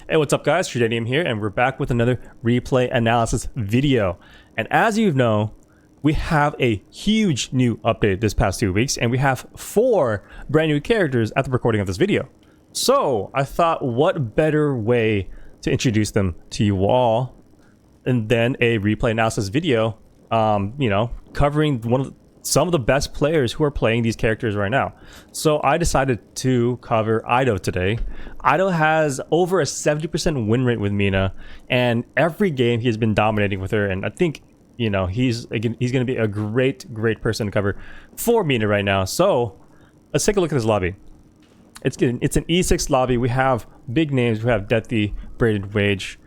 Hey, what's up guys, Shredanium here, and we're back with another replay analysis video. And as you know, we have a huge new update this past 2 weeks, and we have 4 brand new characters at the recording of this video. So I thought, what better way to introduce them to you all and then a replay analysis video, you know, covering some of the best players who are playing these characters right now. So I decided to cover Eido today. Eido has over a 70% win rate with Mina, and every game he's been dominating with her, and I think, you know, he's going to be a great person to cover for Mina right now. So let's take a look at this lobby. It's an E6 lobby. We have big names. We have Deathy, Braided Wage.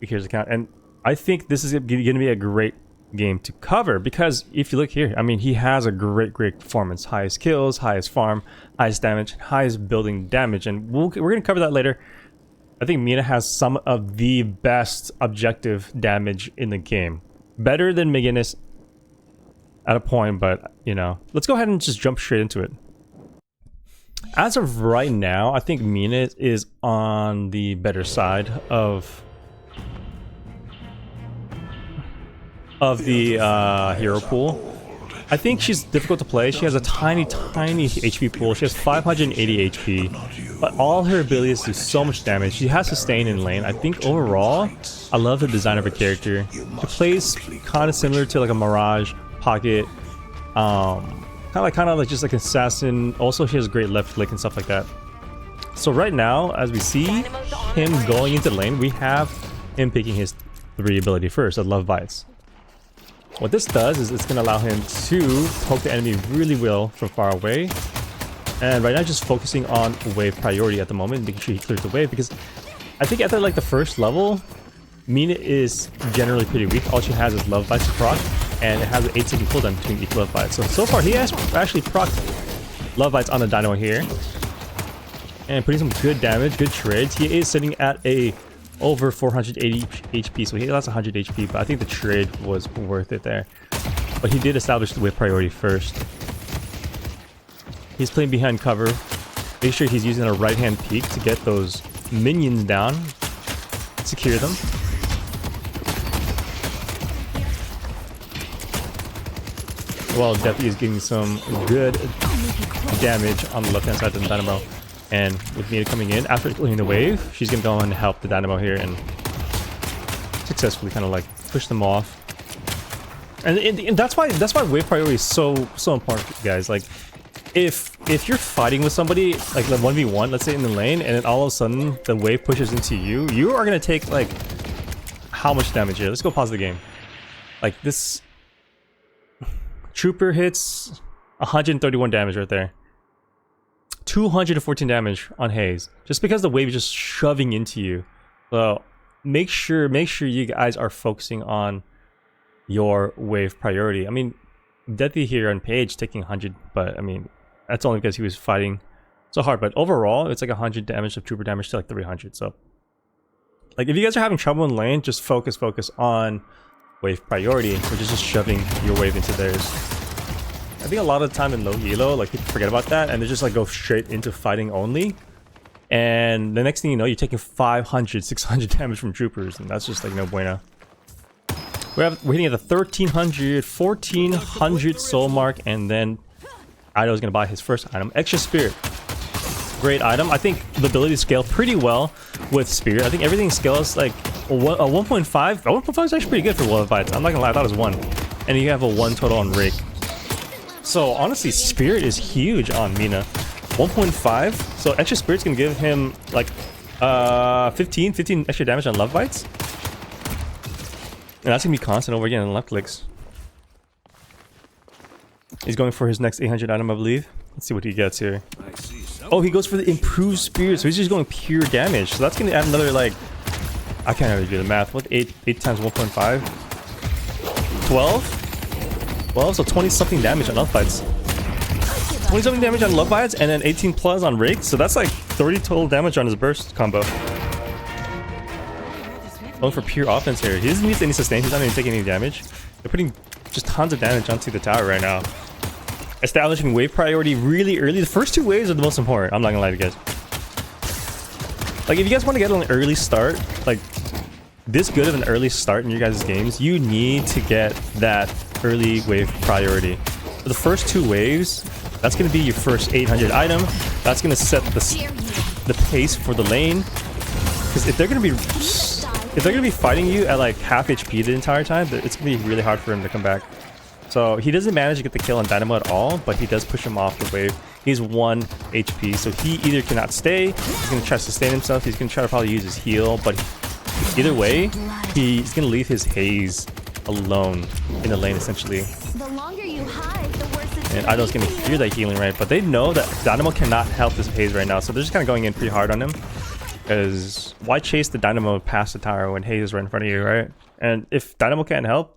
Here's the count, and I think this is going to be a great game to cover, because if you look here, I mean, he has a great performance. Highest kills, highest farm, highest damage, highest building damage, and we're going to cover that later. I think Mina has some of the best objective damage in the game. Better than McGinnis at a point, but, you know, let's go ahead and just jump straight into it. As of right now, I think Mina is on the better side of the hero pool. I think she's difficult to play. She has a tiny HP pool. She has 580 HP, but all her abilities do so much damage. She has sustain in lane. I think overall, I love the design of her character. She plays kind of similar to like a Mirage, Pocket, kind of like just like assassin. Also, she has great left flick and stuff like that. So right now, as we see him going into lane, we have him picking his 3 ability first, the Love Bites. What this does is it's going to allow him to poke the enemy really well from far away. And right now, just focusing on wave priority at the moment, making sure he clears the wave, because I think at the first level, Mina is generally pretty weak. All she has is Love Bites to proc, and it has an 8-second cooldown between each Love Bite. So far, he has actually procced Love Bites on the Dynamo here, and putting some good damage, good trades. He is sitting at over 480 HP, so he lost 100 HP, but I think the trade was worth it there. But he did establish the wave priority first. He's playing behind cover. Make sure he's using a right-hand peek to get those minions down, secure them. While Deathy is getting some good damage on the left-hand side of the Dynamo. And with Mina coming in, after clearing the wave, she's going to go and help the Dynamo here and successfully kind of like push them off. And that's why wave priority is so important, guys. Like, if you're fighting with somebody, like 1v1, let's say in the lane, and then all of a sudden the wave pushes into you, you are going to take, like, how much damage here? Let's go pause the game. Like, this Trooper hits 131 damage right there. 214 damage on Haze, just because the wave is just shoving into you. So make sure you guys are focusing on your wave priority. I mean, Deathy here on Page taking 100, but I mean, that's only because he was fighting so hard. But overall, it's like 100 damage of Trooper damage to like 300. So, like, if you guys are having trouble in lane, just focus on wave priority, which is just shoving your wave into theirs. I think a lot of the time in low elo, like, people forget about that, and they just like go straight into fighting only. And the next thing you know, you're taking 500, 600 damage from troopers, and that's just like no bueno. We're hitting at the 1300, 1400 soul mark, and then Eido is going to buy his first item, Extra Spirit. Great item. I think the ability to scale pretty well with Spirit. I think everything scales like a 1.5. A 1.5 is actually pretty good for Love Bites. I'm not going to lie, I thought it was 1. And you have a 1 total on Rake. So honestly, Spirit is huge on Mina. 1.5. So Extra Spirit's gonna give him like 15 extra damage on Love Bites. And that's gonna be constant over again on left clicks. He's going for his next 800 item, I believe. Let's see what he gets here. Oh, he goes for the improved Spirit, so he's just going pure damage. So that's gonna add another, like, I can't really do the math. What, 8 times 1.5? 12? Well, so 20-something damage on Love Bites. 20-something damage on Love Bites, and then 18 plus on Rake. So that's like 30 total damage on his burst combo. Going for pure offense here. He doesn't need any sustain. He's not even taking any damage. They're putting just tons of damage onto the tower right now. Establishing wave priority really early. The first 2 waves are the most important. I'm not gonna lie to you guys. Like, if you guys want to get an early start, like this good of an early start in your guys' games, you need to get that early wave priority. For the first 2 waves, that's going to be your first 800 item. That's going to set the pace for the lane. Because if they're going to be fighting you at like half HP the entire time, it's going to be really hard for him to come back. So he doesn't manage to get the kill on Dynamo at all, but he does push him off the wave. He's 1 HP, so he either cannot stay, he's going to try to sustain himself, he's going to try to probably use his heal, but either way, he's going to leave his haze alone in the lane essentially. The longer you hide, the worse it's And Eido's going to hear that healing, right? But they know that Dynamo cannot help this haze right now, so they're just kind of going in pretty hard on him. Because why chase the Dynamo past the tower when haze is right in front of you, right? And if Dynamo can't help,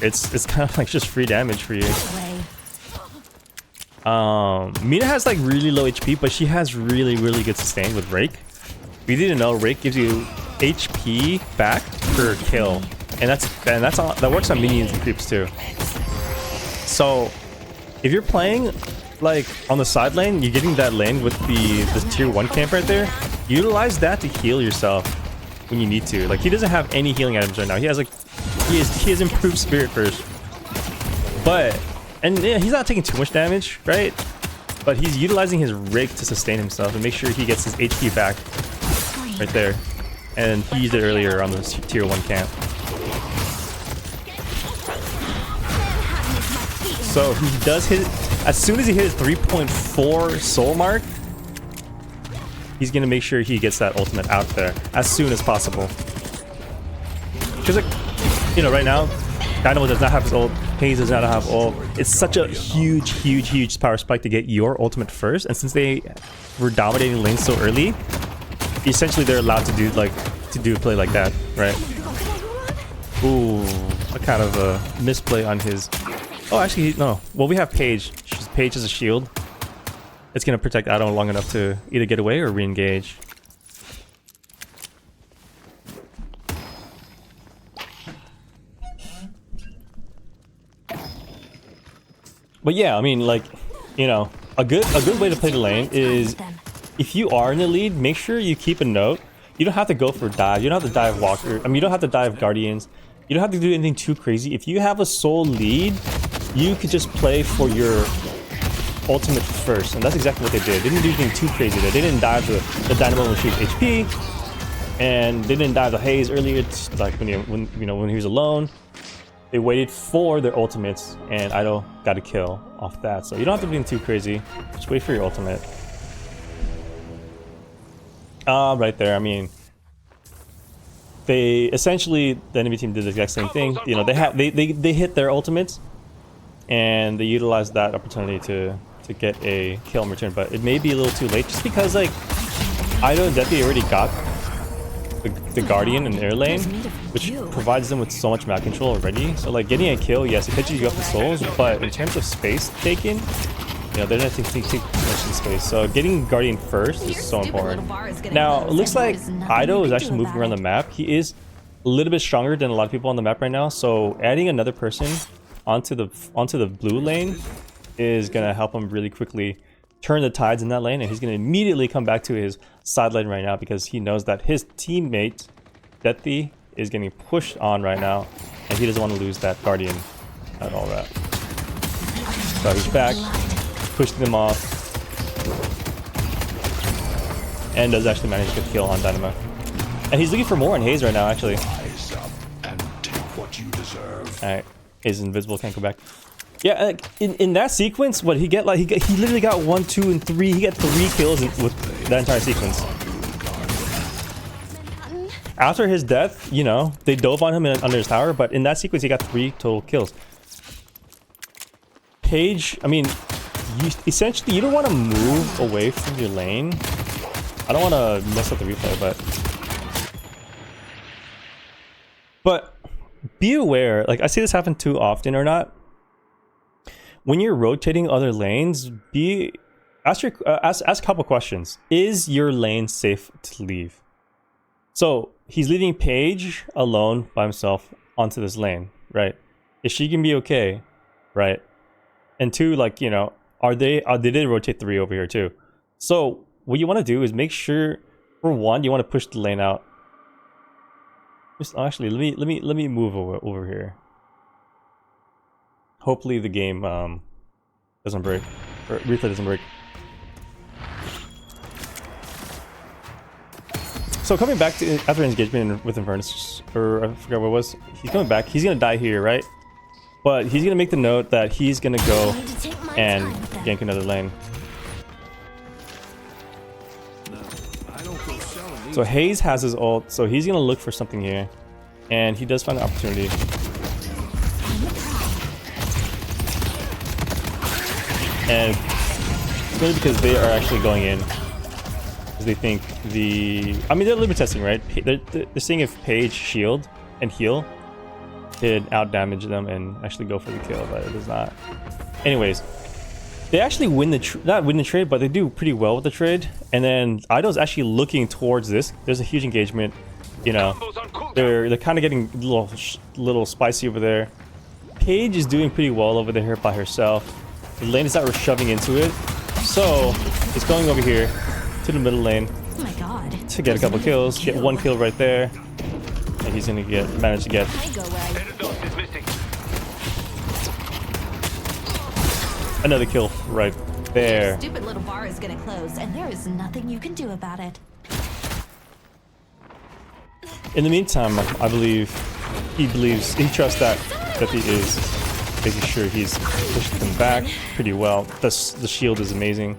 it's kind of like just free damage for you. Mina has like really low HP, but she has really good sustain with Rake. We didn't know Rake gives you HP back per kill, and that works on minions and creeps too. So if you're playing like on the side lane, you're getting that lane with the tier 1 camp right there. Utilize that to heal yourself when you need to. Like, he doesn't have any healing items right now. He has like he has improved spirit first, and yeah, he's not taking too much damage, right? But he's utilizing his Rake to sustain himself and make sure he gets his HP back right there. And he used it earlier on the tier 1 camp. So he does hit as soon as he hits 3.4 soul mark. He's gonna make sure he gets that ultimate out there as soon as possible. Because, like, you know, right now, Dynamo does not have his ult, Haze does not have ult. It's such a huge power spike to get your ultimate first, and since they were dominating lanes so early, essentially they're allowed to do a play like that, right? Ooh, a kind of a misplay on his. Oh, actually, no. Well, we have Paige. Paige is a shield. It's gonna protect Eido long enough to either get away or re-engage. But yeah, I mean, like, you know, a good way to play the lane is if you are in the lead, make sure you keep a note. You don't have to go for dive. You don't have to dive Walker. I mean, you don't have to dive Guardians. You don't have to do anything too crazy. If you have a soul lead, you could just play for your ultimate first, and that's exactly what they did. They didn't do anything too crazy there. They didn't dive the Dynamo when she was HP, and they didn't dive the Haze earlier. It's like when he was alone. They waited for their ultimates, and Eido got a kill off that. So you don't have to do anything too crazy. Just wait for your ultimate. Right there. I mean, they essentially, the enemy team did the exact same thing. You know, they hit their ultimates, and they utilized that opportunity to get a kill in return. But it may be a little too late, just because like Eido and Deadlock already got the Guardian in their lane, which provides them with so much map control already. So like getting a kill, yes, it catches you up the souls, but in terms of space taken, you know, they're not taking too much in space. So getting Guardian first is so important. Now it looks like Eido is actually moving around the map. He is a little bit stronger than a lot of people on the map right now. So adding another person onto the blue lane is gonna help him really quickly turn the tides in that lane, and he's gonna immediately come back to his side lane right now because he knows that his teammate Deadlock is getting pushed on right now, and he doesn't want to lose that Guardian at all. That so he's back, pushed them off, and does actually manage to get a kill on Dynamo. And he's looking for more in Haze right now, actually. Alright, Haze is invisible, can't go back. Yeah, in that sequence, what he get, like, he literally got 1, 2, and 3. He got 3 kills with that entire sequence. After his death, you know, they dove on him under his tower, but in that sequence, he got 3 total kills. Paige, I mean, essentially, you don't want to move away from your lane. I don't want to mess up the replay, but be aware. Like, I see this happen too often or not. When you're rotating other lanes, ask a couple questions. Is your lane safe to leave? So he's leaving Paige alone by himself onto this lane, right? Is she gonna be okay, right? And 2, like, you know, they did rotate 3 over here too. So what you want to do is make sure For one, you want to push the lane out. Just actually, let me move over here. Hopefully the game doesn't break, or replay doesn't break. So coming back to after engagement with Infernus, or I forgot what it was. He's coming back. He's gonna die here, right? But he's gonna make the note that he's gonna go and gank another lane. So Hayes has his ult, so he's gonna look for something here, and he does find an opportunity. And it's mainly because they are actually going in, because they think I mean, they're limit testing, right? They're seeing if Page shield and heal did out damage them and actually go for the kill, but it does not. Anyways. They actually win not win the trade, but they do pretty well with the trade. And then Eido's actually looking towards this. There's a huge engagement. You know, they're kind of getting a little spicy over there. Paige is doing pretty well over there by herself. The lane is not shoving into it, so he's going over here to the middle lane to get a couple kills. Get one kill right there, and he's gonna manage to get. Another kill right there. Stupid little bar is gonna close, and there is nothing you can do about it. In the meantime, I believe he trusts that he is making sure he's pushing them back pretty well. The shield is amazing,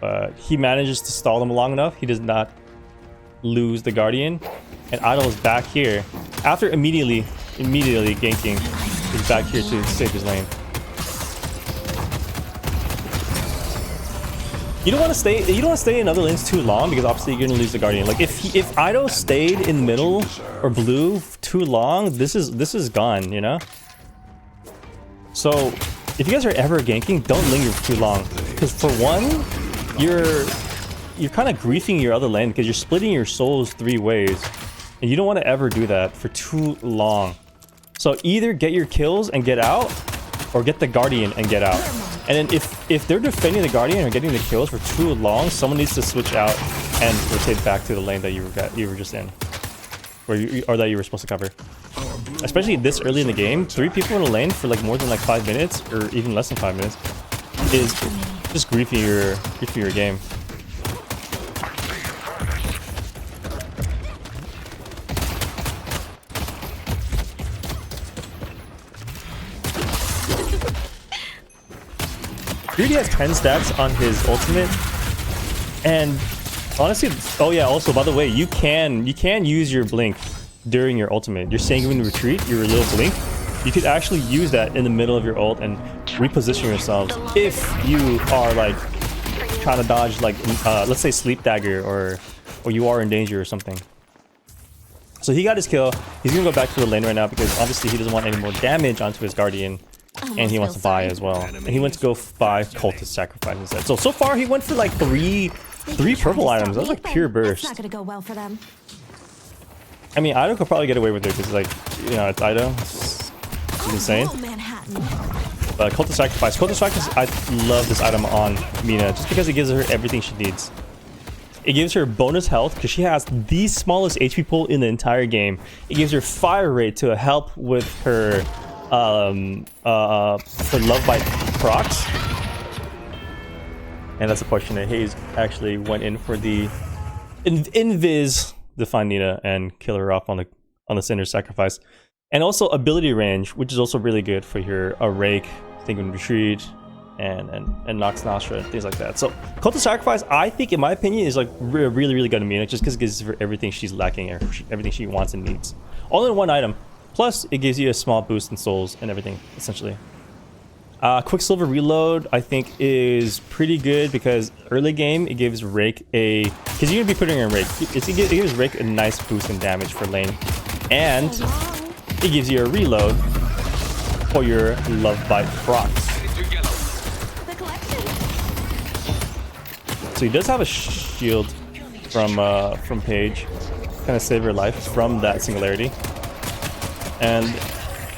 but he manages to stall them long enough. He does not lose the Guardian, and Eido is back here after immediately ganking. He's back here to save his lane. You don't want to stay in other lanes too long, because obviously you're gonna lose the Guardian. Like if Eido stayed in the middle or blue too long, this is gone, you know. So if you guys are ever ganking, don't linger for too long, because for one, you're kind of griefing your other lane, because you're splitting your souls 3 ways, and you don't want to ever do that for too long. So either get your kills and get out, or get the Guardian and get out. And then if they're defending the Guardian or getting the kills for too long, someone needs to switch out and rotate back to the lane that you were just in, or that you were supposed to cover. Especially this early in the game, 3 people in a lane for like more than like 5 minutes, or even less than 5 minutes, is just griefing your game. He already has 10 stacks on his ultimate, and honestly, oh yeah, also by the way, you can use your blink during your ultimate. You're sanguine retreat, your little blink. You could actually use that in the middle of your ult and reposition yourselves if you are like trying to dodge like let's say sleep dagger, or you are in danger or something. So he got his kill. He's gonna go back to the lane right now, because obviously he doesn't want any more damage onto his Guardian. And he wants to buy as well. And he went to go buy Cultist Sacrifice instead. So far he went for like three purple items. That was like pure burst. Not gonna go well for them. I mean, Eido could probably get away with it, because like, you know, it's Eido. It's insane. But Cultist Sacrifice. Cultist Sacrifice, I love this item on Mina, just because it gives her everything she needs. It gives her bonus health, because she has the smallest HP pool in the entire game. It gives her fire rate to help with her love bite procs, and that's a portion that Hayes actually went in for the invis to find Nina and kill her off on the Cinder Sacrifice, and also ability range, which is also really good for your Rake, Sanguine Retreat, and Nox Nostra, things like that. So Cult of Sacrifice, I think in my opinion, is like really good to Mina, just because it gives her everything she's lacking, or everything she wants and needs, all in one item. Plus, it gives you a small boost in souls and everything, essentially. Quicksilver Reload, I think, is pretty good, because early game, it gives Rake because you're going to be putting her in Rake. It gives Rake a nice boost in damage for lane. And it gives you a reload for your Love Bite procs. So he does have a shield from Paige. Kind of save her life from that singularity. And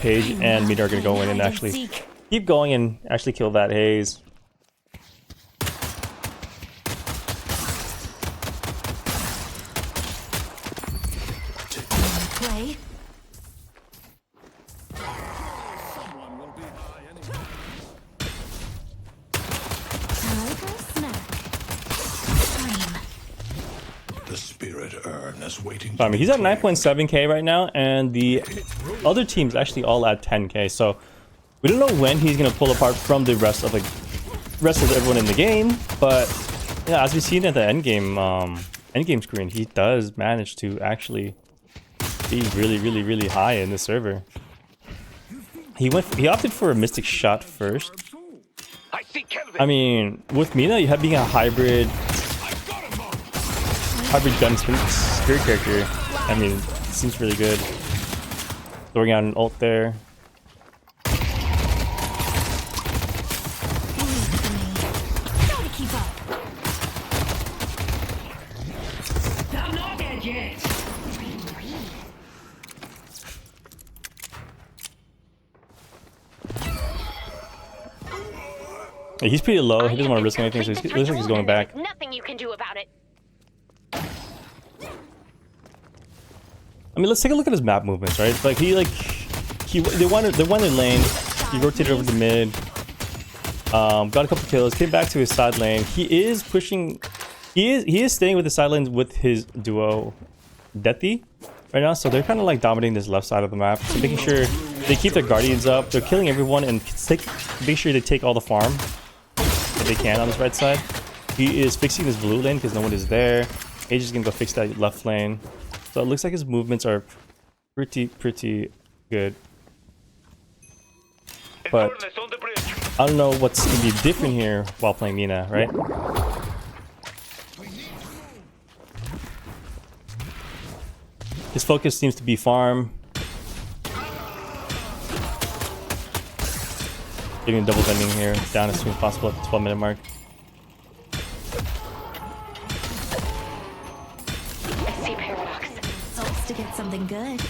Paige and Mina are going to go in and actually keep going and actually kill that Hayes. play. Time for a snack. The spirit urn is waiting. I mean, he's at 9.7k right now, and the other team's actually all at 10k. So we don't know when he's gonna pull apart from the rest of everyone in the game. But yeah, as we've seen at the end game screen, he does manage to actually be really high in the server. He opted for a mystic shot first. I mean, with Mina, you have being a hybrid gun spirit character. I mean, it seems really good. Throwing out an ult there. Gotta keep up. I'm not dead yet. Yeah, he's pretty low. He doesn't want to risk anything, so it looks like he's going back. Nothing you can do about it. I mean, let's take a look at his map movements, right? Like they won their lane. He rotated over the mid. Got a couple kills. Came back to his side lane. He is pushing. He is staying with the side lanes with his duo, Dethi, right now. So they're kind of like dominating this left side of the map. So making sure they keep their guardians up. They're killing everyone and make sure they take all the farm that they can on this right side. He is fixing this blue lane because no one is there. Age is gonna go fix that left lane. So it looks like his movements are pretty good. But I don't know what's gonna be different here while playing Mina, right? His focus seems to be farm. Getting a double bending here, down as soon as possible at the 12-minute mark. To get something good.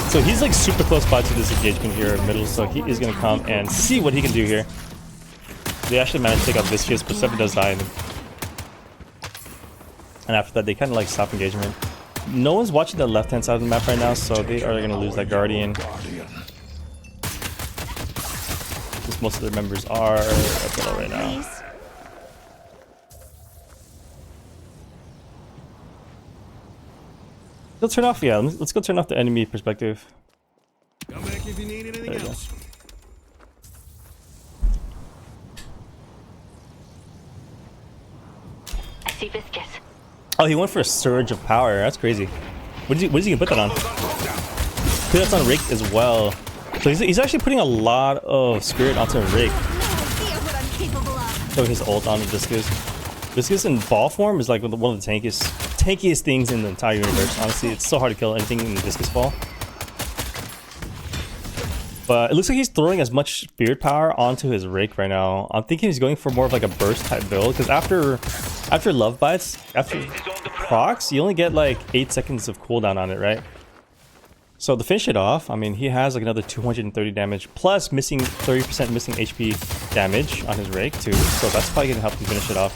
So he's like super close by to this engagement here in the middle, so he is going to come and see what he can do here. They actually managed to take out this but 7 does die. And after that, they kind of like stop engagement. No one's watching the left-hand side of the map right now, so they are going to lose that Guardian. Since most of their members are up below right now. Let's turn off, yeah, let's go turn off the enemy perspective. Come back if you need anything else. I see Viscous. Oh, he went for a surge of power. That's crazy. What is he gonna put that on? Put that's on Rick as well. So he's actually putting a lot of spirit onto Rick. So his ult on Viscous. Viscous in ball form is like one of the tankiest things in the entire universe. Honestly, it's so hard to kill anything in the Viscous ball. But it looks like he's throwing as much spirit power onto his Rick right now. I'm thinking he's going for more of like a burst type build, because after love bites, after procs, you only get like 8 seconds of cooldown on it, right? So to finish it off, I mean, he has like another 230 damage plus 30% missing HP damage on his Rake too. So that's probably gonna help him finish it off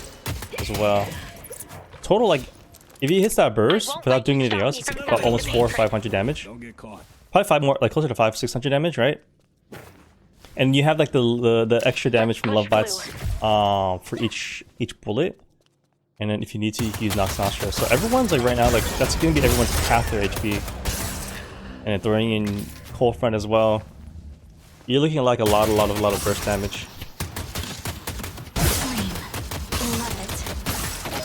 as well. Total, like, if he hits that burst without doing anything else, it's about almost 400 or 500 damage. Don't get caught. Probably 5 more, like closer to 500-600 damage, right? And you have like the extra damage from love bites for each bullet. And then if you need to, you can use Nox Nostra. So everyone's like right now, like that's gonna be everyone's half their HP. And then throwing in Cold Front as well. You're looking at like a lot of burst damage.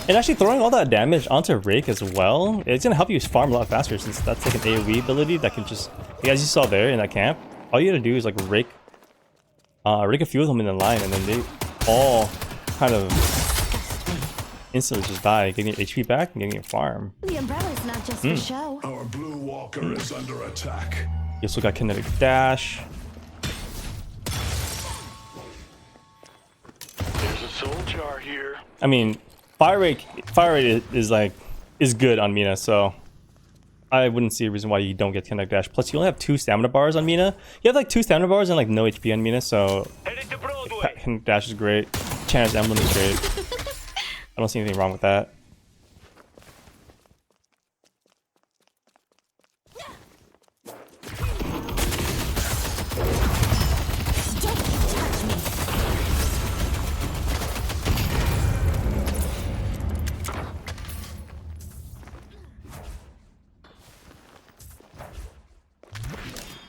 And actually throwing all that damage onto Rake as well, it's gonna help you farm a lot faster, since that's like an AoE ability that can just, like, as you saw there in that camp, all you gotta do is like rake a few of them in the line, and then they all kind of instantly just die, getting your HP back and getting your farm. The umbrella's not just for show. Our blue walker is under attack. You also got kinetic dash. There's a soul jar here. I mean, fire rate is good on Mina, so I wouldn't see a reason why you don't get Kinetic Dash. Plus, you only have 2 stamina bars on Mina. You have like 2 stamina bars and like no HP on Mina, so Kinetic Dash is great. China's Emblem is great. I don't see anything wrong with that.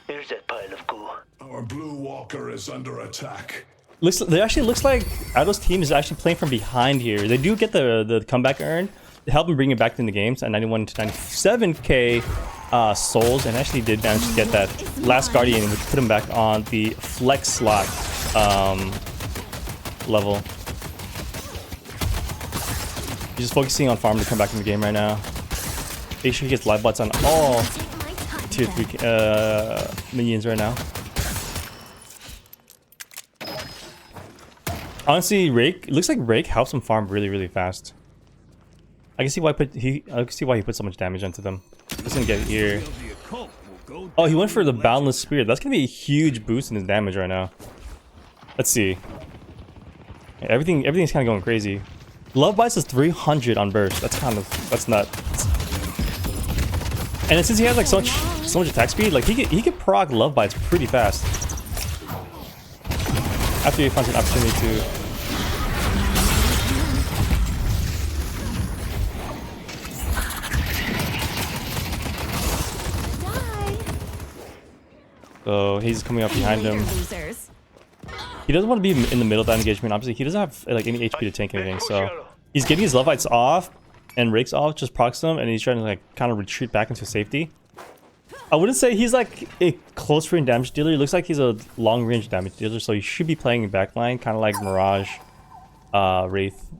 Here's that pile of goo. Our blue walker is under attack. It actually looks like Eido's team is actually playing from behind here. They do get the comeback earn to help them bring it back in the games at 91 to 97k souls, and actually did manage to get that last Guardian, which put him back on the flex slot level. He's just focusing on farm to come back in the game right now. Make sure he gets live bots on all tier 3 minions right now. Honestly, Rake, it looks like Rake helps him farm really fast. I can see why he put so much damage onto them. Just gonna get it here. Oh, he went for the Boundless Spirit. That's gonna be a huge boost in his damage right now. Let's see. Yeah, everything's kind of going crazy. Love Bites is 300 on burst. That's nuts. And since he has like so much attack speed, like he could proc Love Bites pretty fast. After he finds an opportunity to. So he's coming up behind him. He doesn't want to be in the middle of that engagement. Obviously, he doesn't have like any HP to tank anything. So he's getting his Love Bites off and Rakes off, just procs them, and he's trying to like kind of retreat back into safety. I wouldn't say he's like a close range damage dealer. He looks like he's a long range damage dealer, so he should be playing in backline, kind of like Mirage, Wraith.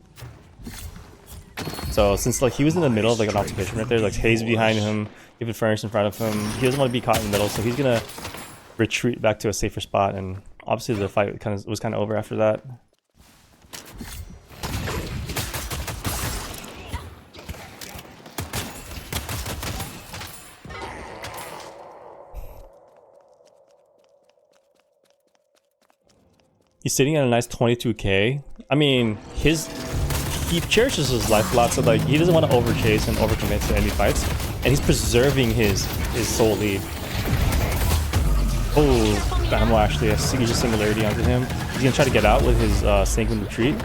So since like he was in the middle of like an observation right there, like Haze behind him, even Furnace in front of him, he doesn't want to be caught in the middle, so he's gonna retreat back to a safer spot. And obviously the fight was kind of over after that. He's sitting at a nice 22k. I mean, he cherishes his life a lot, so like he doesn't want to overchase and overcommit to any fights, and he's preserving his soul lead. Oh, Dynamo actually has Siege Singularity onto him. He's gonna try to get out with his Sanguine Retreat,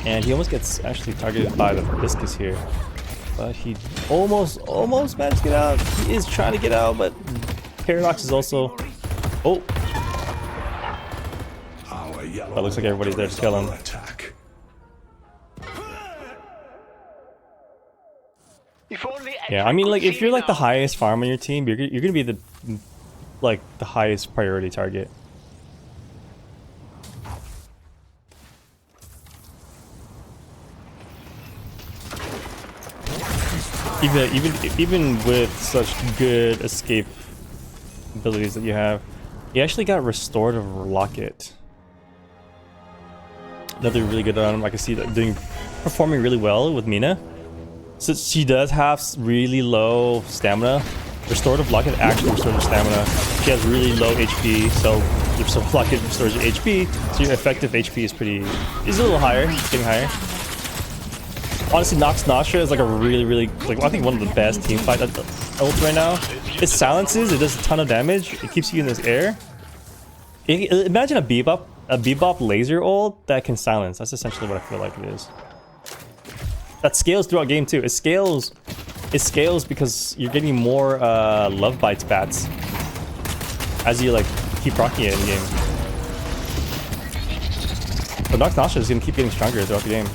and he almost gets actually targeted by the Hibiscus here, but he almost managed to get out. He is trying to get out, but Paradox is also. Oh. But looks like everybody's there to kill him. Yeah, I mean, like if you're like the highest farm on your team, you're gonna be the highest priority target. Even with such good escape abilities that you have, he actually got Restorative Locket. Another really good on him. I can see that performing really well with Mina. Since she does have really low stamina, Restorative Locket actually restores her stamina. She has really low HP, so Restorative Locket restores your HP, so your effective HP is a little higher, getting higher. Honestly, Nox Nostra is like a really I think one of the best team fight ults right now. It silences, it does a ton of damage, it keeps you in this air. Imagine a Bebop laser ult that can silence. That's essentially what I feel like it is. That scales throughout game too. It scales because you're getting more Love Bites bats as you like keep rocking it in the game. But Nox Nostra is gonna keep getting stronger throughout the game.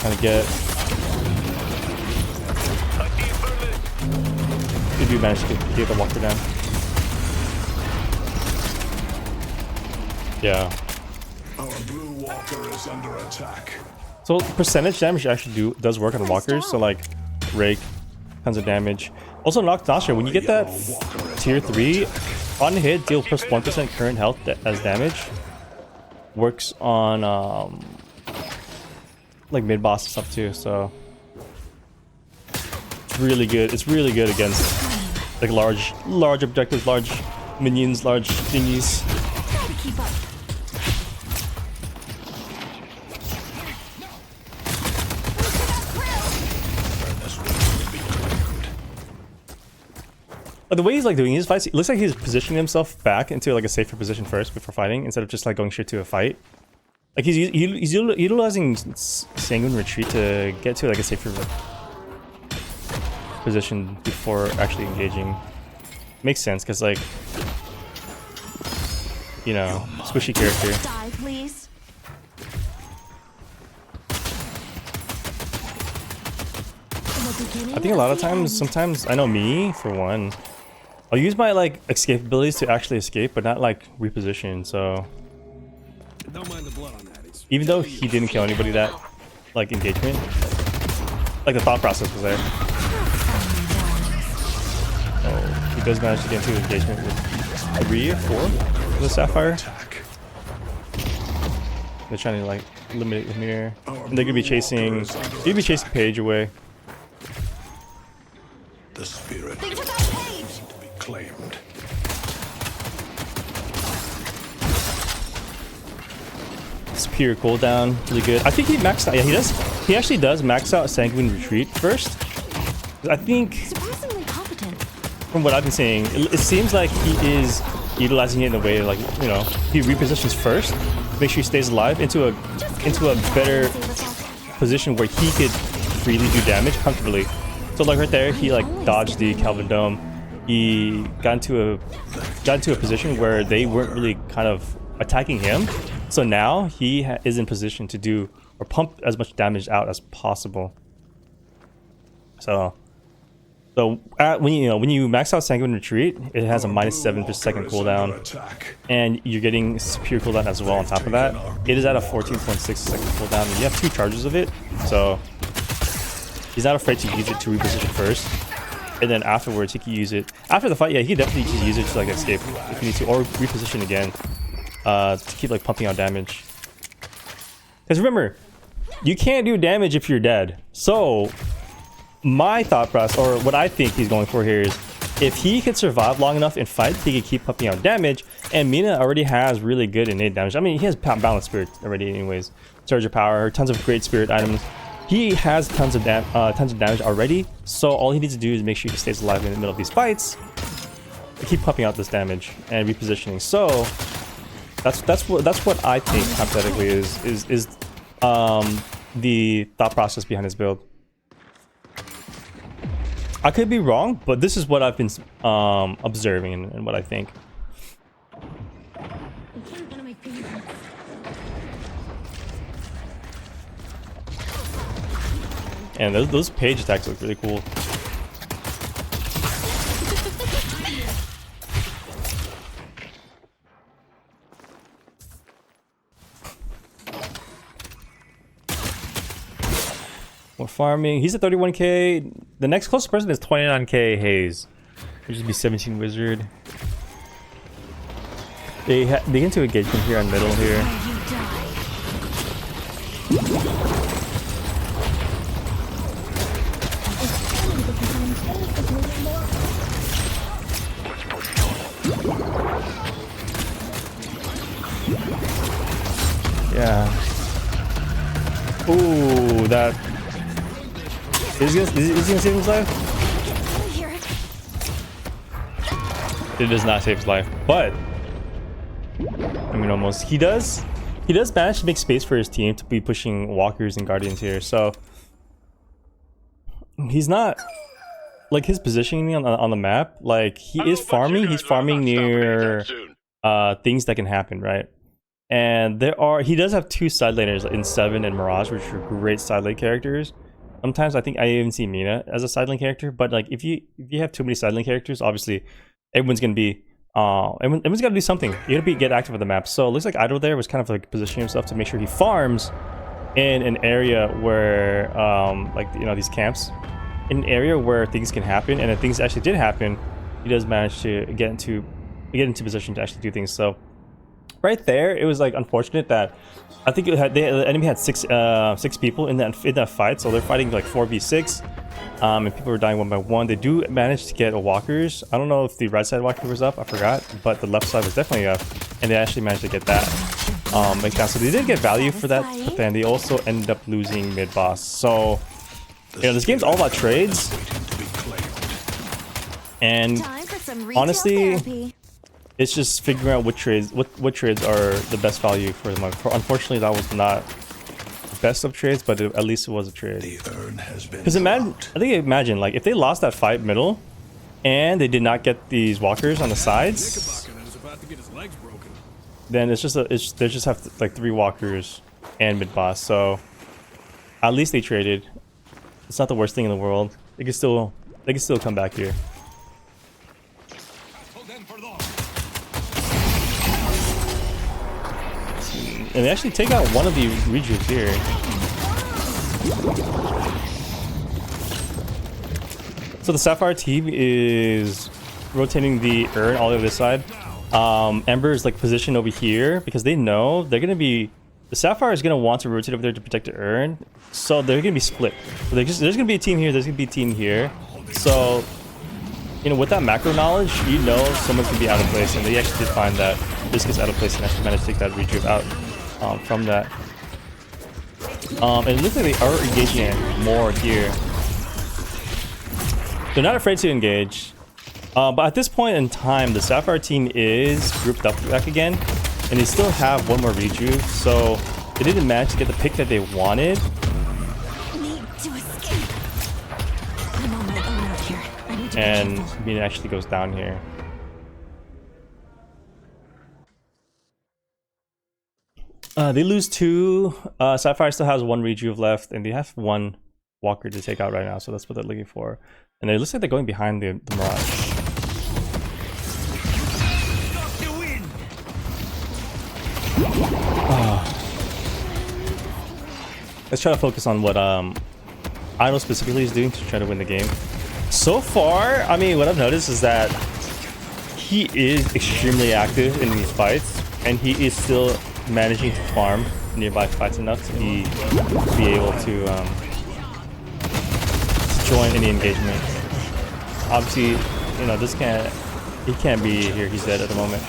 Trying to get. You do manage to get the walker down. Yeah. Our blue walker is under attack. So percentage damage actually does work on walkers. So like Rake, tons of damage. Also Nox Nostra, when you get that tier 3 on hit, deal plus 1% current health as damage. Works on like mid boss stuff too. So it's really good. It's really good against like large objectives, large minions, large thingies. Try to keep up. But the way he's like doing his fights, it looks like he's positioning himself back into like a safer position first before fighting, instead of just like going straight to a fight. Like he's utilizing Sanguine Retreat to get to like a safer position before actually engaging. Makes sense because like, you know, squishy character. Die, please. I think a lot of times, sometimes I know me for one, I'll use my like escape abilities to actually escape, but not like reposition. So Don't mind the blood on that. It's even though he didn't kill anybody that like engagement, like the thought process was there. Oh, he does manage to get into engagement with 3 or 4 with the Sapphire. They're trying to like eliminate him here, and they're gonna be chasing. He'd be chasing Paige away. The spirit Think about Paige. to be claimed. Superior cooldown, really good. I think he maxed out. Yeah, he does. He actually does max out Sanguine Retreat first. I think, Surprisingly competent. from what I've been seeing, it seems like he is utilizing it in a way like, you know, he repositions first, make sure he stays alive into a better position where he could freely do damage comfortably. So like right there, he like dodged the Calvin Dome. He got into a position where they weren't really kind of attacking him. So now he is in position to do or pump as much damage out as possible. So when you max out Sanguine Retreat, it has a -7 per second cooldown, and you're getting superior cooldown as well. On top of that, it is at a 14.6 second cooldown. And you have 2 charges of it, so he's not afraid to use it to reposition first, and then afterwards he can use it after the fight. Yeah, he can definitely just use it to like escape if you need to, or reposition again to keep like pumping out damage. Because remember, you can't do damage if you're dead. So my thought process, or what I think he's going for here, is if he could survive long enough in fights, he could keep pumping out damage. And Mina already has really good innate damage. I mean, he has balanced spirit already anyways. Surge of power, tons of great spirit items. He has tons of damage already. So all he needs to do is make sure he stays alive in the middle of these fights, keep pumping out this damage and repositioning. So that's what I think hypothetically is the thought process behind his build. I could be wrong, but this is what I've been observing and what I think. And those Paige attacks look really cool. We're farming. He's at 31k. The next closest person is 29k Haze. There should be 17 Wizard. They get into engagement here on middle here. Yeah. Ooh, that. Is he gonna save his life? It does not save his life, but I mean, almost. He does manage to make space for his team to be pushing walkers and guardians here. So he's not like his positioning on the map. Like he is farming. He's farming near things that can happen, right? And he does have 2 side laners in Seven and Mirage, which are great side lane characters. Sometimes I think I even see Mina as a side lane character, but like if you have too many side lane characters, obviously everyone's gonna be everyone's gotta do something. You gotta get active on the map. So it looks like Eido there was kind of like positioning himself to make sure he farms in an area where like, you know, these camps, in an area where things can happen, and if things actually did happen, he does manage to get into position to actually do things. So right there, it was like unfortunate that I think the enemy had six people in that fight, so they're fighting like 4v6, and people were dying one by one. They do manage to get walkers. I don't know if the right side walker was up, I forgot, but the left side was definitely up, and they actually managed to get that. So they did get value for that, but then they also ended up losing mid boss. So this game's all about trades, and honestly, it's just figuring out what trades are the best value for them. Unfortunately, that was not the best of trades, but at least it was a trade. Because imagine like if they lost that fight middle, and they did not get these walkers on the sides, then they just have like 3 walkers and mid boss. So at least they traded. It's not the worst thing in the world. They can still come back here. And they actually take out one of the rejuves here. So the Sapphire team is rotating the urn all over this side. Ember is like positioned over here because they know they're gonna be. The Sapphire is gonna want to rotate over there to protect the urn, so they're gonna be split. So there's gonna be a team here. There's gonna be a team here. So with that macro knowledge, someone's gonna be out of place, and they actually did find that this gets out of place and actually managed to take that rejuve out from that. And it looks like they are engaging it more here. They're not afraid to engage. But at this point in time, the Sapphire team is grouped up back again, and they still have one more rejuve, so they didn't manage to get the pick that they wanted. And Mina actually goes down here. They lose 2. Sapphire still has 1 rejuve left, and they have 1 walker to take out right now, so that's what they're looking for. And it looks like they're going behind the Mirage. Let's try to focus on what Eido specifically is doing to try to win the game. So far, I mean, what I've noticed is that he is extremely active in these fights, and he is still managing to farm nearby fights enough to be able to join any engagement. Obviously, he can't be here. He's dead at the moment.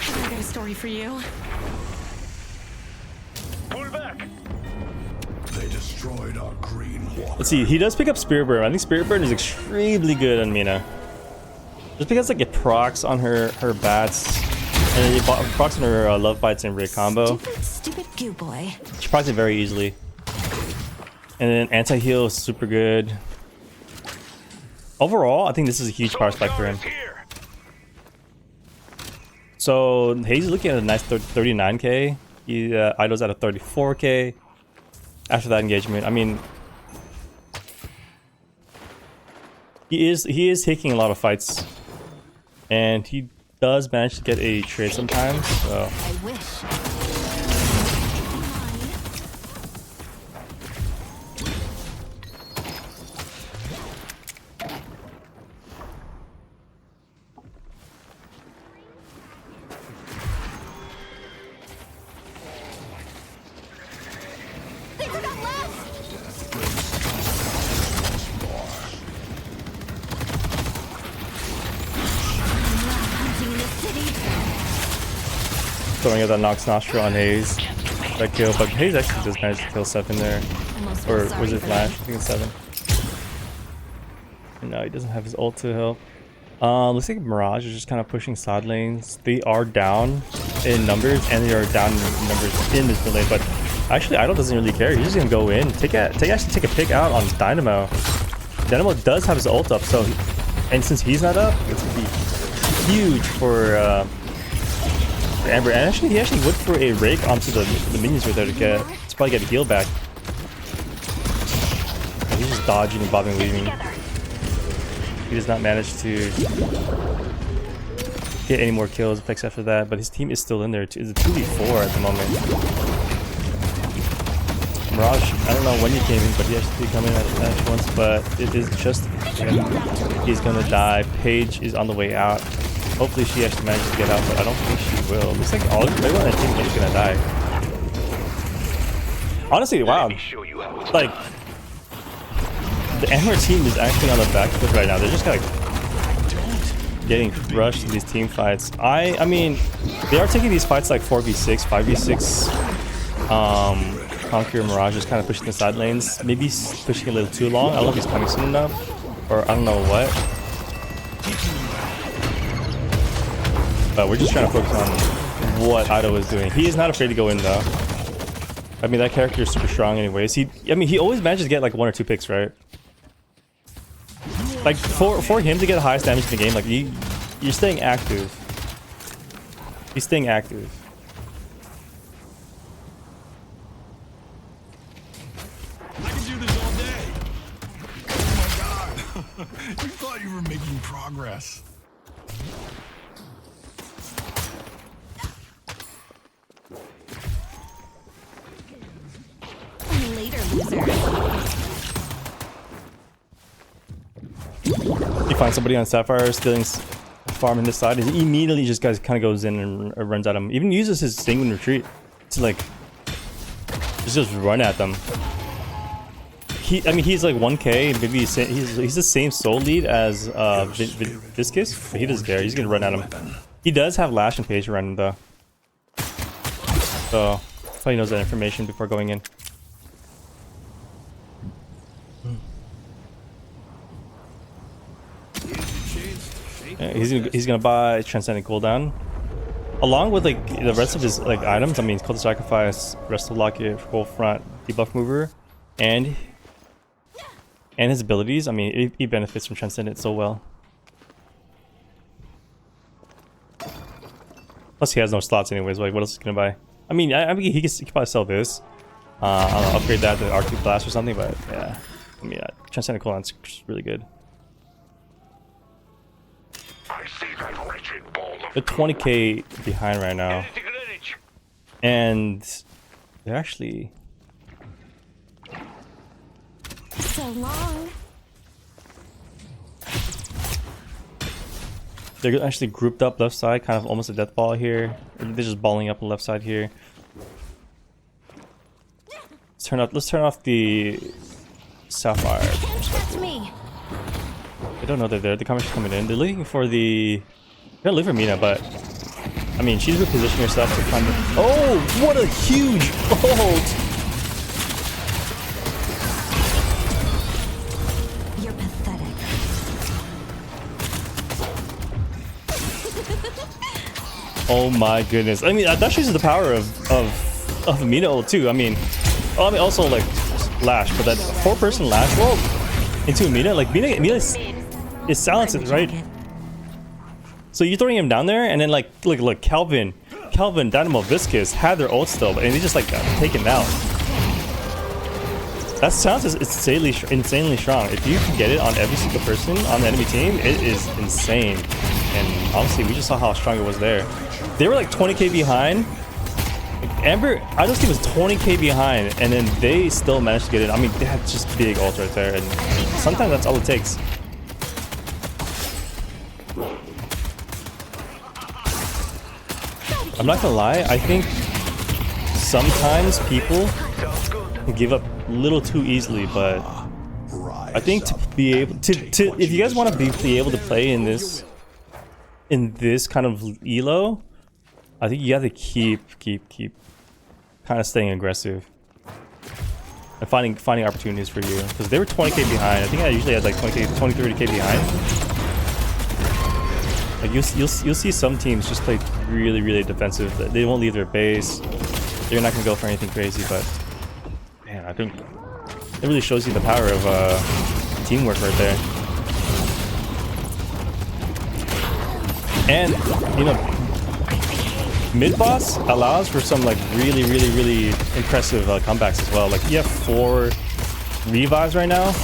I got a story for you. Pull back. They destroyed our green walker. Let's see. He does pick up Spirit Burn. I think Spirit Burn is extremely good on Mina. Just because like it procs on her bats, and then it procs on her love bites and rig combo. Stupid goo boy. She procs it very easily. And then anti-heal is super good. Overall, I think this is a huge power spike for him. So Hayes is looking at a nice 39k. Eido's at a 34k. After that engagement, I mean, he is taking a lot of fights, and he does manage to get a trade sometimes. So. I wish. Throwing out that Nox Nostril on Hayes. That kill, but Hayes actually does manage to kill 7 there. Or was it Flash? I think it's 7. No, he doesn't have his ult to help. Looks like Mirage is just kind of pushing side lanes. They are down in numbers, and they are down in numbers in this lane, but actually Eido doesn't really care. He's just gonna go in, take a pick out on Dynamo. Dynamo does have his ult up, so and since he's not up, it's gonna be huge for Amber. And actually, he actually went for a rake onto the minions right there to probably get a heal back. And he's just dodging and bobbing, weaving. He does not manage to get any more kills picks after that, but his team is still in there. It's a 2v4 at the moment. Mirage, I don't know when he came in, but he actually come in at once, but it is just he's gonna die. Paige is on the way out. Hopefully she actually manages to get out, but I don't think she will. Looks like everyone on the team is gonna die. Honestly, wow. Like, the Ember team is actually on the back foot right now. They're just kind of getting rushed in these team fights. I mean, they are taking these fights like 4v6, 5v6. Conqueror Mirage is kind of pushing the side lanes. Maybe he's pushing a little too long. I don't know if he's coming soon enough, or I don't know what. But we're just trying to focus on what Eido is doing. He is not afraid to go in though. I mean, that character is super strong anyways. I mean, he always manages to get like 1 or 2 picks, right? Like for him to get the highest damage in the game, like you're staying active. He's staying active. I can do this all day. Oh my god. You thought you were making progress. Later, loser. You find somebody on Sapphire stealing farm in this side, and he immediately just kind of goes in and runs at him. Even uses his Sanguine Retreat to like just run at them. I mean, he's like 1k. Maybe he's the same soul lead as Viscous, but he doesn't care. He's gonna run at him. He does have Lash and Page running though, so probably knows that information before going in. Yeah, he's gonna buy Transcendent Cooldown along with like the rest of his like items. I mean, Cult of Sacrifice, Rest of Locket, Full Front, Debuff Mover, and his abilities. I mean, he benefits from Transcendent so well. Plus, he has no slots anyways. Like, what else is he gonna buy? I mean, I mean, he could probably sell this. I'll upgrade that to Arctic Blast or something. But yeah, I mean, Transcendent Cooldown's really good. They're 20k behind right now, and they're actually So long. They're actually grouped up left side, kind of almost a death ball here. They're just balling up on the left side here. Let's turn off the Sapphire. That's me. I don't know that they're the comments coming in. They're looking for the. They're gonna look for Mina, but I mean, she's repositioning herself to find. Oh, what a huge ult! You're pathetic. Oh my goodness! I mean, that shows the power of Mina ult too. I mean, also like Lash, but that 4-person Lash ult into Mina, like Mina is silences, right? So you're throwing him down there, and then like look, Calvin, Dynamo, Viscous had their ult still, and they just like got taken out. That sounds is insanely strong. If you can get it on every single person on the enemy team, it is insane. And honestly, we just saw how strong it was there. They were like 20k behind. Eido's team was 20k behind, and then they still managed to get it. I mean, they had just big ults right there, and sometimes that's all it takes. I'm not gonna lie, I think sometimes people give up a little too easily, but I think to be able to if you guys want to be able to play in this kind of elo, I think you have to keep kind of staying aggressive and finding opportunities for you, because they were 20k behind. I think I usually had like 30k behind. Like you'll see some teams just play really defensive. They won't leave their base. They're not gonna go for anything crazy, but man, I think it really shows you the power of teamwork right there. And you know, mid boss allows for some like really impressive comebacks as well. Like you have 4 revives right now.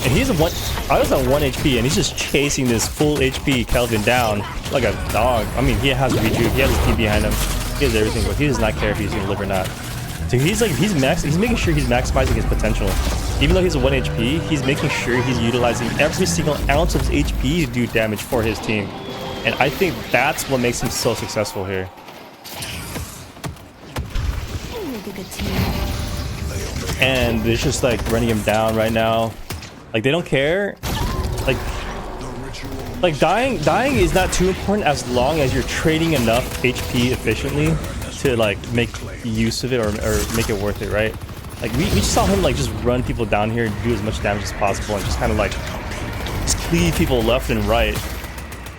And he's at 1 HP, and he's just chasing this full HP Kelvin down like a dog. I mean, he has rejuve, he has his team behind him. He has everything, but he does not care if he's gonna live or not. So he's making sure he's maximizing his potential. Even though he's a 1 HP, he's making sure he's utilizing every single ounce of his HP to do damage for his team. And I think that's what makes him so successful here. You make a good team. And they're just like running him down right now. Like they don't care. Like dying is not too important as long as you're trading enough HP efficiently to like make use of it or make it worth it, right? Like we just saw him like just run people down here, do as much damage as possible, and just kind of like just cleave people left and right.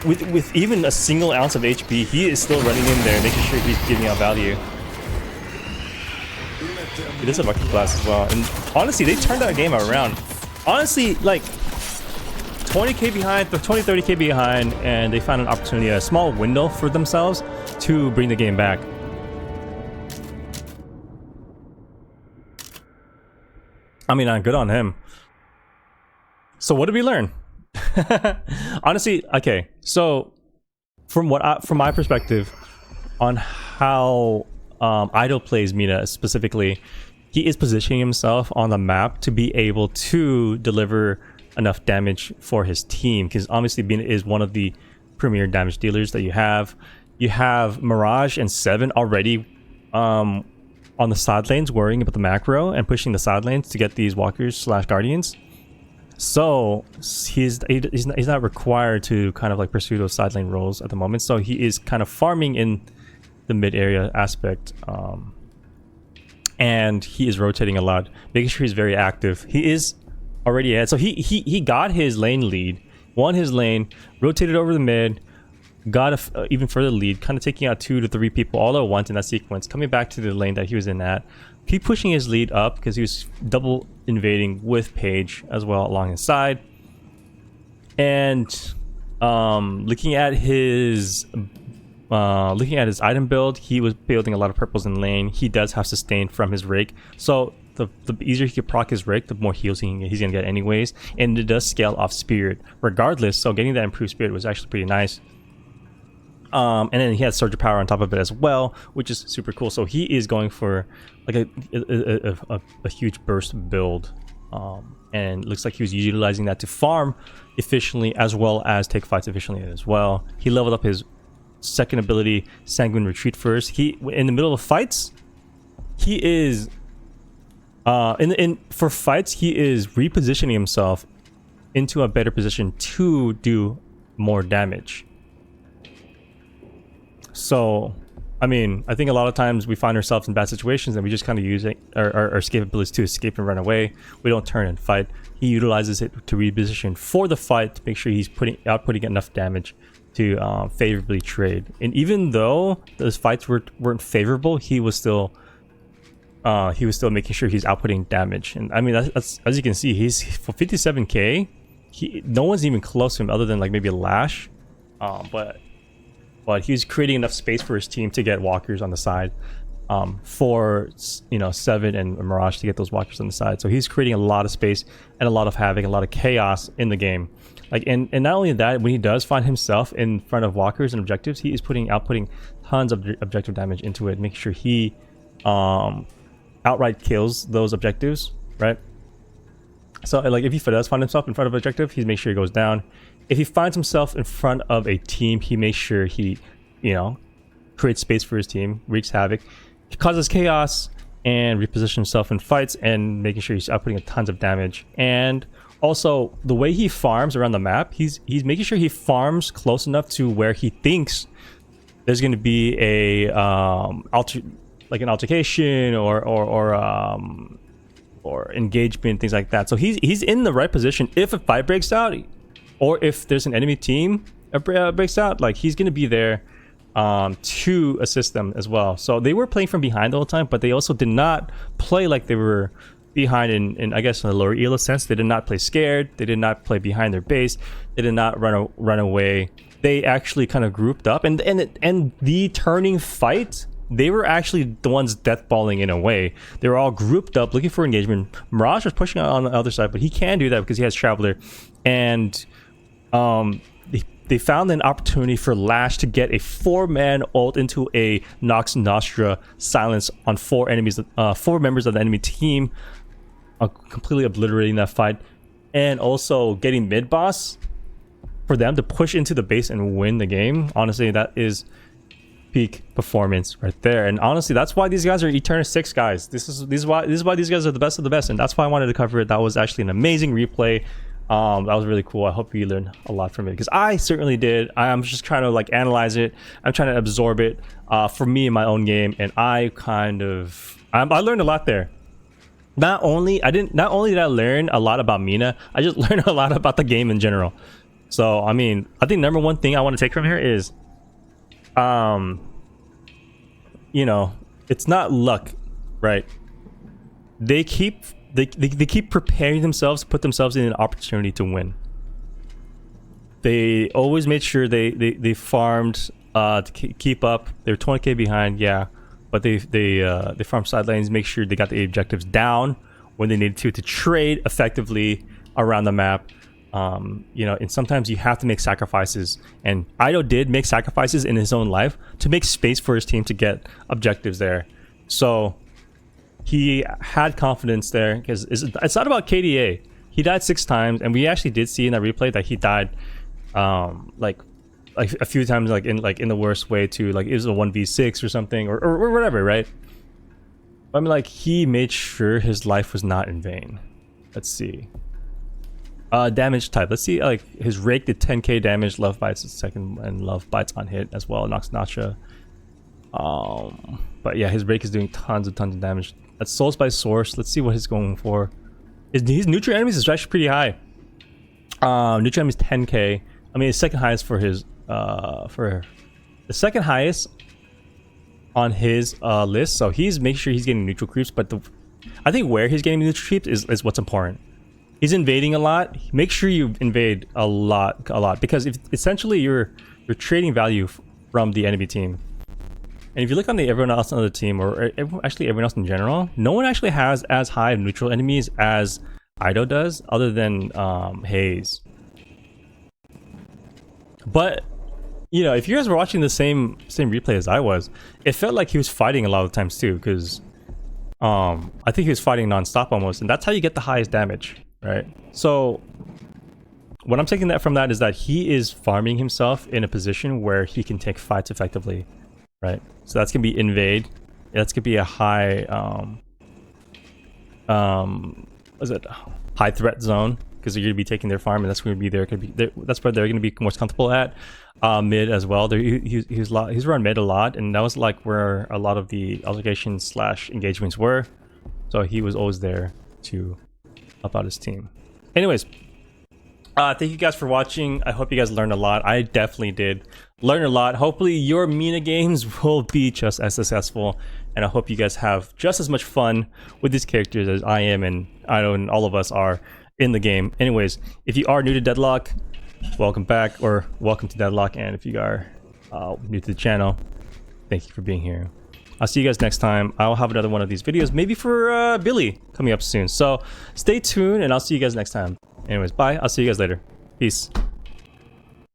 With even a single ounce of HP, he is still running in there, making sure he's giving out value. He does have Bucket Blast as well, and honestly, they turned that game around. Honestly, like 20k behind, 20-30k behind, and they found an opportunity, a small window for themselves to bring the game back. I mean, good on him. So what did we learn? Honestly, okay. So from my perspective on how Eido plays Mina specifically, he is positioning himself on the map to be able to deliver enough damage for his team, because obviously Mina is one of the premier damage dealers that you have. You have Mirage and Seven already on the side lanes worrying about the macro and pushing the side lanes to get these walkers / guardians. So he's not required to kind of like pursue those side lane roles at the moment. So he is kind of farming in the mid area aspect, and he is rotating a lot, making sure he's very active. He is already ahead. So he got his lane lead, won his lane, rotated over the mid, got a even further lead, kind of taking out 2 to 3 people all at once in that sequence, coming back to the lane that he was in at, keep pushing his lead up because he was double invading with Paige as well along his side. And looking at his item build, he was building a lot of purples in lane. He does have sustain from his rake, so the easier he can proc his rake, the more heals he's gonna get anyways, and it does scale off spirit regardless. So getting that improved spirit was actually pretty nice. And then he has Surge of Power on top of it as well, which is super cool. So he is going for like a huge burst build, and it looks like he was utilizing that to farm efficiently as well as take fights efficiently as well. He leveled up his second ability, Sanguine Retreat, first. He in the middle of fights, he is for fights, he is repositioning himself into a better position to do more damage. So, I mean, I think a lot of times we find ourselves in bad situations and we just kind of use our escape abilities to escape and run away. We don't turn and fight. He utilizes it to reposition for the fight to make sure he's outputting enough damage to favorably trade. And even though those fights weren't favorable, he was still making sure he's outputting damage. And I mean, that's as you can see, he's for 57k. No one's even close to him other than like maybe a Lash, but he's creating enough space for his team to get walkers on the side, for Seven and Mirage to get those walkers on the side. So he's creating a lot of space and a lot of havoc, a lot of chaos in the game. Like, and not only that, when he does find himself in front of walkers and objectives, he is outputting tons of objective damage into it, making sure he outright kills those objectives, right? So like if he does find himself in front of an objective, he's make sure he goes down. If he finds himself in front of a team, he makes sure he, creates space for his team, wreaks havoc, causes chaos, and repositions himself in fights, and making sure he's outputting tons of damage. And also, the way he farms around the map, he's making sure he farms close enough to where he thinks there's going to be a an altercation or engagement, things like that. So he's in the right position. If a fight breaks out, or if there's an enemy team breaks out, like he's going to be there to assist them as well. So they were playing from behind the whole time, but they also did not play like they were behind in I guess in the lower elo sense. They did not play scared. They did not play behind their base. They did not run away. They actually kind of grouped up, and the turning fight, they were actually the ones deathballing in a way. They were all grouped up looking for engagement. Mirage was pushing out on the other side, but he can do that because he has Traveler, and they found an opportunity for Lash to get a 4-man ult into a Nox Nostra silence on 4 enemies, 4 members of the enemy team, completely obliterating that fight, and also getting mid boss for them to push into the base and win the game. Honestly, that is peak performance right there. And honestly, that's why these guys are Eternus 6 guys. This is why these guys are the best of the best, and that's why I wanted to cover it. That was actually an amazing replay. That was really cool. I hope you learned a lot from it, because I certainly did. I'm just trying to like analyze it. I'm trying to absorb it for me in my own game, and I learned a lot there. Not only did I learn a lot about Mina, I just learned a lot about the game in general. So I mean, I think number one thing I want to take from here is, you know, it's not luck, right? They keep preparing themselves, put themselves in an opportunity to win. They always made sure they farmed to keep up. They're 20k behind, yeah, but they farmed side lanes, make sure they got the objectives down when they needed to trade effectively around the map. You know, and sometimes you have to make sacrifices, and Eido did make sacrifices in his own life to make space for his team to get objectives there. So he had confidence there, because it's not about KDA. He died 6 times, and we actually did see in that replay that he died like a few times, like in the worst way too. Like it was a 1v6 or something, or whatever, right? I mean, like, he made sure his life was not in vain. Let's see. Damage type. Let's see, like, his rake did 10k damage, love bites is second, and love bites on hit as well, Nox Nostra. But yeah, his rake is doing tons of damage. That's souls by source. Let's see what he's going for. His neutral enemies is actually pretty high. Neutral enemies 10k. I mean, his second highest for his for the second highest on his list. So he's making sure he's getting neutral creeps, but I think where he's getting neutral creeps is what's important. He's invading a lot. Make sure you invade a lot, because if essentially you're trading value from the enemy team. And if you look on everyone else on the team, or actually everyone else in general, no one actually has as high neutral enemies as Eido does, other than Hayes. But you know, if you guys were watching the same replay as I was, it felt like he was fighting a lot of times too, because I think he was fighting non-stop almost, and that's how you get the highest damage, right? So what I'm taking that from that is that he is farming himself in a position where he can take fights effectively, right? So that's gonna be invade. That's gonna be a high what is it, high threat zone, because you're gonna be taking their farm, and that's gonna be that's where they're gonna be most comfortable at. Mid as well. He's run mid a lot, and that was like where a lot of the altercations / engagements were. So he was always there to help out his team. Anyways, thank you guys for watching. I hope you guys learned a lot. I definitely did learn a lot. Hopefully your Mina games will be just as successful, and I hope you guys have just as much fun with these characters as I am, and I know, and all of us are in the game. Anyways, if you are new to Deadlock, welcome back, or welcome to Deadlock, and if you are new to the channel, thank you for being here. I'll see you guys next time. I'll have another one of these videos, maybe for Billy, coming up soon. So stay tuned, and I'll see you guys next time. Anyways, bye. I'll see you guys later. Peace.